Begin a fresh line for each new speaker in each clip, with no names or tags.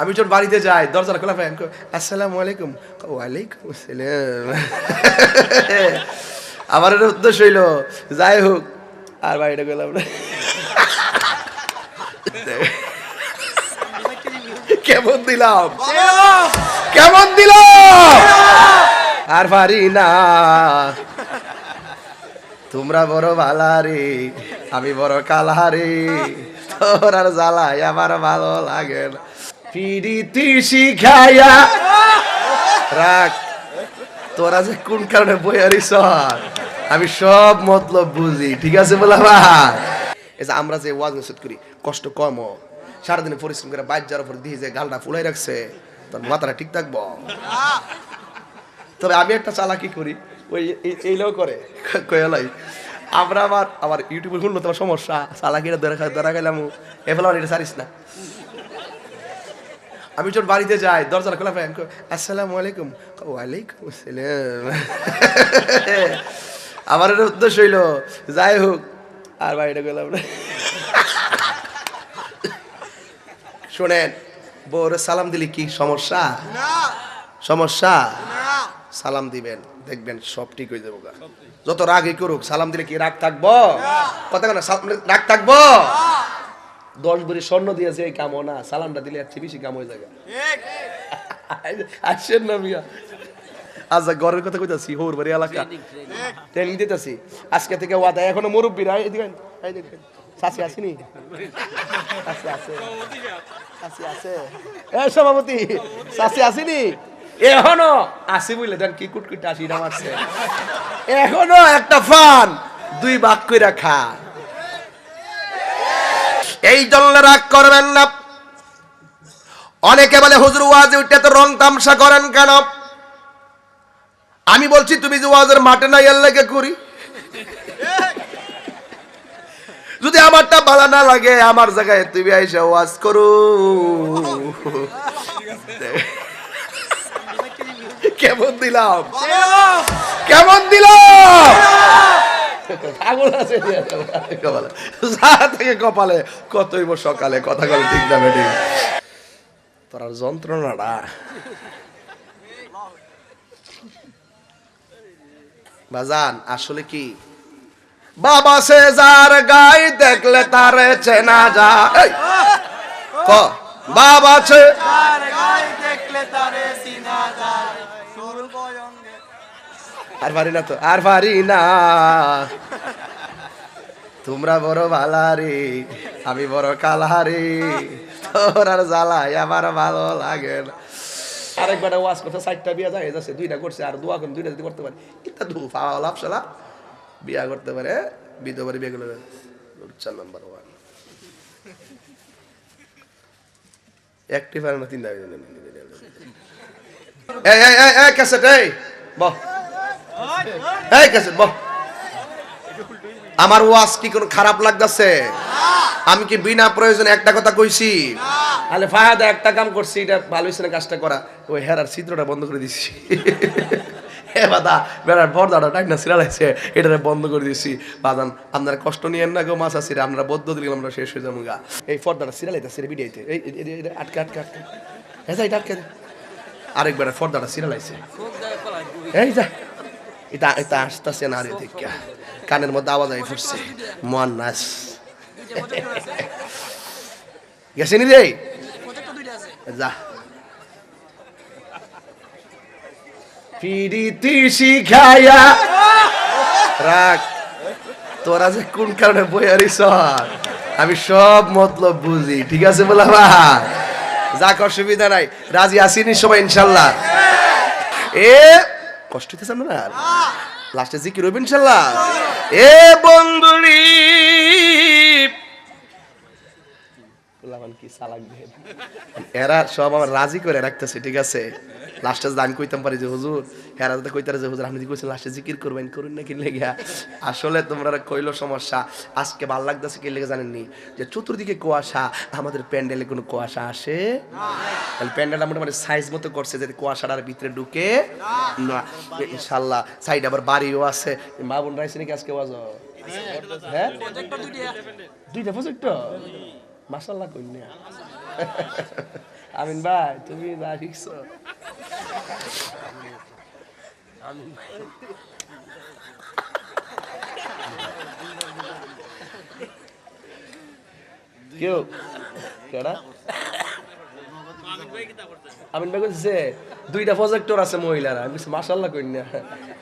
আমি যখন বাড়িতে যাই দরজাটা খোলা পাই, আসসালামু আলাইকুম। ওয়ালাইকুম আসসালাম। আমার এটা উদ্দেশ্য হইল যাই হোক আর বাড়িটা গেলাম না। কেমন দিলাম, কেমন দিলাম, আর পারি না। তোমরা বড় ভালারে, আমি বড় কালারে, তোর আর জ্বালাই আমার ভালো লাগে না। পিড়িতি শিখাইয়া রাখ, তোরা যে কোন কারণে বইয়ারিস আমি সব মতলব বুঝি, ঠিক আছে বলা ভাই। এই যে আমরা যে ওয়াজ নসিহত করি কষ্ট কম, সারাদিনে পরিশ্রম করে বাইর যাওয়ার পর দিয়ে যে গালটা ফুলাই রাখছে, তোর মাথাটা ঠিক থাকবো। তবে আমি একটা চালাকি করি, ওই এইটাও করে কয়ালাই আমরা আমার ইউটিউবে শুনলো তোমার সমস্যা, চালাকিটা ধরা গেলাম এফেলা এটা ছাড়িস না। আমি যখন বাড়িতে যাই দরজাটা খোলা পাই, আসসালামু আলাইকুম। ওয়ালাইকুম আসসালাম। আমার এটা উদ্দেশ্য হইল যাই হোক আর বাড়িটা গেলাম না। শোনেন, বউরে সালাম দিলে কি সমস্যা? সমস্যা? সালাম দিবেন, দেখবেন সব ঠিক হয়ে যাবো। যত রাগই করুক সালাম দিলে কি রাগ থাকবো? কথা কেন রাগ থাকবো? 10 ভরি স্বর্ণ দিয়েছে এই কামও না, সালামটা দিলে আর বেশি কাম হয়ে যাবে। আসছেন না মিয়া? আচ্ছা ঘরের কথা কইতাছি, হোর বাড়ি এলাকা ট্রেনিং দিতেছি আজকে থেকে ওয়াদা। এখনো মুরব্বীরা এদিকে চাচি আসেনি? আছে এ সভাপতি চাচি আসেনি? এখনো আসি বুঝলে দেন কি কুটকুট আসি না মারছে। এখনো একটা ফান 2 ভাগ কইরা খা। এই জন্য রাগ করবেন না। অনেকে বলে হুজুর ওয়াজে উঠে তো রং তামসা করেন কেন? আমি বলছি তুমি যে ওয়াজের মাঠে না এর লাগে করি। যদি আমারটা ভালো না লাগে আমার জায়গায় তুমি আইসা ওয়াজ করো। কেমন দিলাম, কেমন দিলাম? পাগল আছে থেকে কপালে কতই সকালে কথা বলে ঠিক না বেটি। তোর যন্ত্রণাটা বাজান আসলে কি? বাবা সে যার গাই দেখলে তারে চেনা যায়। ক বাবা সে যার গাই দেখলে তারে চিনা যায়। আর পারি না তো, আর পারি না। তোমরা বড় ভালারে, আমি বড় কালারে, তোর আর জ্বালাই আমার ভালো লাগে না। আরেকবার ওয়াজ করতে 4টা বিয়া যায় যাচ্ছে, 2টা করছে আর দোয়া করে 2টা যদি করতে পারে এটা দু ফাওয়া লাভসালা বিয়া করতে পারে। বিধবারে বিয়ে গেলে 4 নাম্বার 1 একটি পারে না 3টা। এই ক্যাসেট এই বহ, এই ক্যাসেট বহ। আমার ওয়াজ কি কোনো খারাপ লাগতেছে? আমি কি বিনা প্রয়োজনে একটা কথা কইছি? তাহলে ফায়দা একটা কাম করছি, এটা ভালো হইছে না কাজটা করা? ওই হেরার চিত্রটা বন্ধ করে দিছি। হে বাদা বেড়ার পর্দাটা টাইনা সিরালাইছে, এটা বন্ধ করে দিছি। বাদান আপনারা কষ্ট নিয়েন না গো, মাছ আসিরা আমরা বদ্ধ দিলাম, আমরা শেষ হয়ে যাবো গা। এই পর্দাটা সিরালাইতেছে ভিডিওতে, এই আটকে আটকে আটকে এটা আটকে। আরেকবার পর্দাটা সিরালাইছে, এই যা এটা এটা আসতেছে না রে, দেখা কানের মধ্যে আওয়াজ আই পড়ছে মুয়ান্নাস গেছেনি রে যা। পিড়িতি শিখাইয়া রাখ, তোরা যে কোন কারণে বইয়ারিস আমি সব মতলব বুঝি, ঠিক আছে বলা ভাই। যাক অসুবিধা নাই, রাজি আসিনি সবাই ইনশাল্লাহ। এ কষ্ট হইতেছে না লাস্টে জিকির হইবে ইনশাল্লাহ। এ বন্ধুরি কি সালাক দেন, এরা সব আমার রাজি করে রাখতেছে, ঠিক আছে। লাস্টে আমি কইতাম পারি যে হুজুর, হেরা যাতে কইতারে যে হুজুর আপনি কইছেন লাস্টে জিকির করবেন, করুন না কি লেগে। আসলে তোমরা কইলো সমস্যা। আজকে ভালো লাগতেছে কি লেগে জানেননি, যে চতুর্দিকে কুয়াশা, আমাদের প্যান্ডেলে কোনো কুয়াশা আসে তাহলে প্যান্ডেলটা মোটামুটি সাইজ মতো করছে যাতে কুয়াশাটার ভিতরে ঢুকে না। ইনশাল্লাহ সাইড আবার বাড়িও আছে। মা বোন রাইছে নাকি আজকে ওয়াজ? হ্যাঁ 2টা প্রজেক্ট মাশাআল্লাহ কইনা। আমিন ভাই তুমি যা শিখছো কেউ কেডা আমিন ভাই কইছে দুইটা প্রজেক্টর আছে মহিলারা আমি মাশাআল্লাহ কই না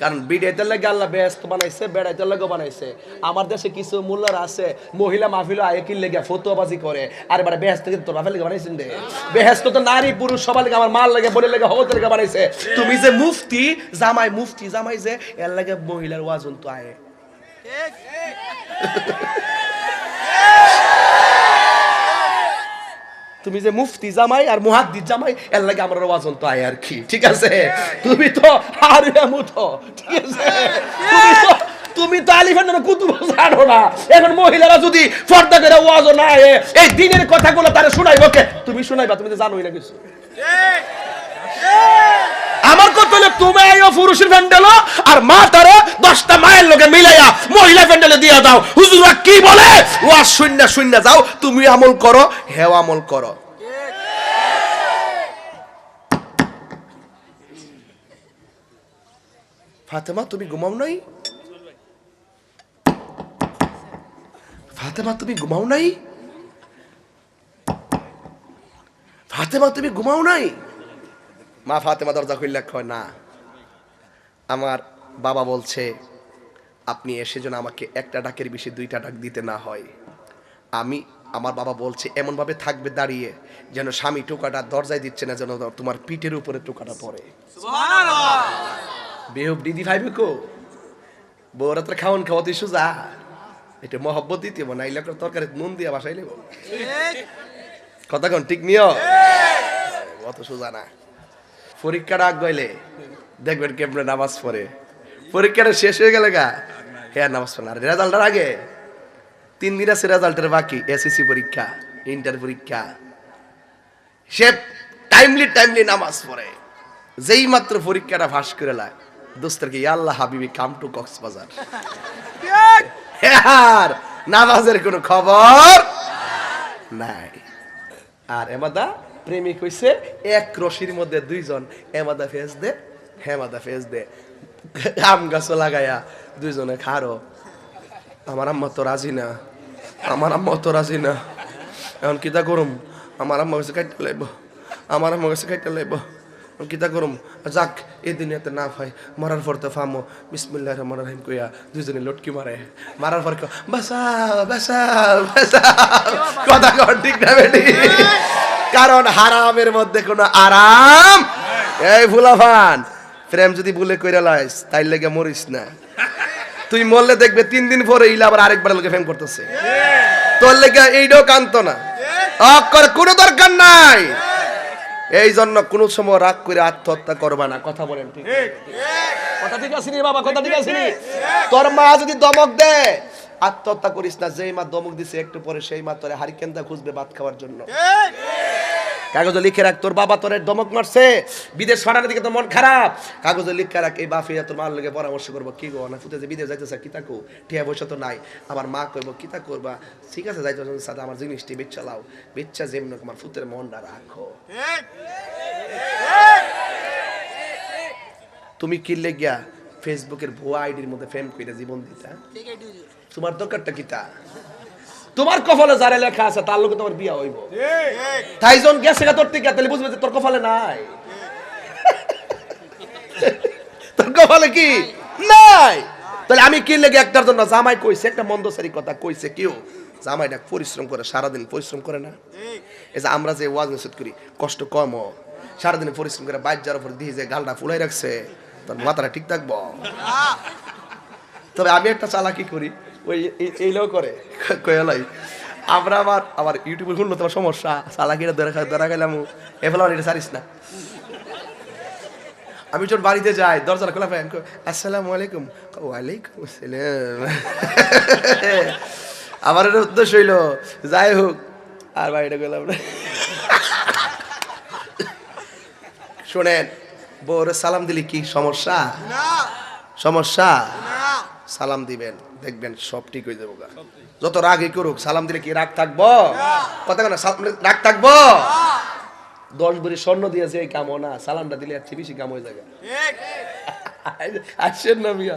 কারণ বিডাইতে লাগে আল্লাহ ব্যস্ত বানাইছে বেড়াইতে লাগে বানাইছে আমার দেশে কিছু মোল্লার আছে মহিলা মাহফিল আয়ে কি লাগে ফতোয়াবাজি করে আর এবারে ব্যস্ত কিন্তু তোর মাহফিল বানাইছেন রে ব্যস্ত তো নারী পুরুষ সবার লাগে আমার মাল লাগে বলে লাগে হওয়ার লাগে বানাইছে তুমি যে মুফতি জামাই যে এর লাগে মহিলার ওয়াজন তো আয়ে তুমি যে মুফতি জামাই আর মুহাদ্দিস জামাই এর লাগে আমার ওয়াজন তো আয় আর কি ঠিক আছে তুমি তো হারিয়ামুতো ঠিক আছে তুমি তো আলিফান না কুতুব জানো না এখন মহিলারা যদি পর্দা করে ওয়াজ না আয় এই দিনের কথাগুলো তারে শোনাইবো কে তুমি শোনাইবা তুমি তো জানোই না কিছু ঠিক আমার কথা হলো তুমি আইও পুরুষের প্যান্ডেল আর মা তারে 10টা মায়ের লগে মিলাইয়া মহিলা প্যান্ডেলে দিয়া দাও হুজুররা কি বলে ওয়াজ শূন্য যাও তুমি আমল করো হেও আমল করো ফাতেমা তুমি ঘুমাও নাই ফাতেমা তুমি ঘুমাও নাই ফাতেমা তুমি ঘুমাও নাই মা ফাতেমা দরজা খুললে কয় না আমার বাবা বলছে আপনি এসে যেন আমাকে একটা ডাকের বেশি 2টা ডাক দিতে না হয় আমার বাবা বলছে এমন ভাবে থাকবে দাঁড়িয়ে যেন স্বামী টোকাটা দরজায় দিচ্ছে না যেন তোমার পিঠের উপরে টোকাটা পড়ে সুবহানাল্লাহ বেহুব দিদি ভাইবে কো বউরা তো খাওন খাওয়াতে সুজা এটা মহব্বত দিতে নাইলে তরকারি নুন দিয়া বাসাই নেব কথা কোন ঠিক নিও অত সুজা না পরীক্ষাটা আগ গইলে দেখবেন কেমনে নামাজ পড়ে পরীক্ষাটা শেষ হয়ে গেলে গা হ্যাঁ নামাজ পড়ে আর রেজাল্টের আগে 3 দিন আছে রেজাল্টের বাকি এসএসসি পরীক্ষা ইন্টার পরীক্ষা সে টাইমলি নামাজ পড়ে যেই মাত্র পরীক্ষাটা ফাঁস করে লা দোস্তরকে ইয়া আল্লাহ হাবিবি কাম টু কক্সবাজার আর নামাজের কোনো খবর নাই আর এমাদা প্রেমিক হইছে এক রশির মধ্যে 2 জন এমাদা ফেস দে হেমাদা ফেস দে আম গাছ লাগায়া 2 জনে খারো আমার আম্মা তো রাজি না এখন কিতা করুম আমার আম্মা কাছে কাইটা লাইব কিতা করুম যাক এই দুনিয়াতে না ভাই মরার পর তো ফামো বিসমিল্লাহির রহমানির রহিম কইয়া 2 জনে লটকি মারার পর বাসাও কথা কর ঠিক না বেটি কারণ হারামের মধ্যে কোনো আরাম এই ফুলাফান প্রেম যদি ভুলে কইরা লাইস তাই লাগা মরিস না তুই মরলে দেখবে 3 দিন পরে ইলা আবার আরেকবার লোকে প্রেম করতেছে তোর লাগা এইটাও কান্ত না অকর কোনো দরকার নাই এই জন্য কোন সময় রাগ করে আত্মহত্যা করবা না কথা বলেন ঠিক কথা ঠিক আছে নি বাবা কথা ঠিক আছে নি তোর মা যদি দমক দেয় আত্মহত্যা করিস না যেই মা দমক দিছে একটু পরে সেই মা তোরে হারিকেনটা খুঁজবে ভাত খাওয়ার জন্য কাগজে লিখে রাখ তোর বাবা তোরে দমক মারছে বিদেশ ফাটানোর দিকে তো মন খারাপ কাগজে লিখে রাখ এই বাফিয়া তোর মার লগে পরামর্শ করবো কি গো না ফুটে যে বিদেশ যাইতেছে কিতা কো ঠিয়া বসে তো নাই আমার মা কইব কিতা করবা ঠিক আছে যাইতে সাথে আমার জিনিসটি বেচা লাও বেচা যেমন আমার ফুতের মনটা রাখো তুমি কি লেগিয়া ফেসবুকের ভুয়া আইডির মধ্যে ফেম কইরা জীবন দিতা তোমার দরকারটা কিতা তোমার কপালে যারা লেখা আছে তার লগে তোমার বিয়া হইব ঠিক তাই জন গেছে গা তোর টিকা তাহলে বুঝবে যে তোর কপালে নাই তোর কপালে কি নাই তাহলে আমি কি লেগে একটার জন্য জামাই কইছে একটা মন্দসারি কথা কইছে কেউ জামাইটা পরিশ্রম করে সারাদিন পরিশ্রম করে না এই যে আমরা যে ওয়াজ নসিহত করি কষ্ট কম সারাদিন পরিশ্রম করে বাইর যাওয়ার পর দিয়ে যে গালটা ফুলাই রাখছে তোর মাথাটা ঠিক থাকবো তবে আমি একটা চালাকি করি ওই এইটাও করে কয়ালাই আমরা আমার ইউটিউবে শুনলো তোমার সমস্যা চালাকিটা ধরা গেলাম এফেলা এটা ছাড়িস না আমি যখন বাড়িতে যাই দরজা খোলা পাই আসসালামু আলাইকুম ওয়ালাইকুম আসসালাম আমার এটা উদ্দেশ্য হইল যাই হোক আর বাড়িটা গেলাম না শোনেন বউরে সালাম দিলি কি সমস্যা সমস্যা সালাম দিবেন দেখবেন সব ঠিক হয়ে যাবো যত রাগই করুক সালাম দিলে কি রাগ থাকবো কথা কেন রাগ থাকবো 10 ভরি স্বর্ণ দিয়েছে এই কামও না, সালামটা দিলে এর চেয়ে বেশি কাম হয়ে যাবে। আসেন না মিয়া,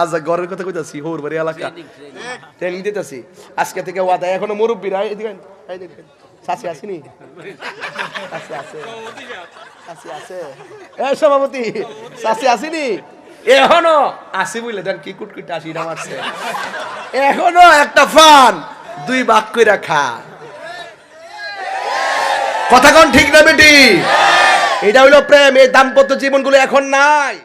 আচ্ছা ঘরের কথা কইতাছি, হোর বাড়ি এলাকা ট্রেনিং দিতেছি আজকে থেকে ওয়াদা। এখনো মুরব্বীরা এদিকে চাচি আসেনি, আছে আছে আছে আছে, এই সভাপতি চাচি আসেনি এখনো, আসি বুঝলে দেন কি কুটকুট আসিটা মারছে, এখনো একটা ফান 2 ভাগ কইরা খা। কথা কোন ঠিক না বেটি? এটা হইলো প্রেম, এই দাম্পত্য জীবনগুলো এখন নাই।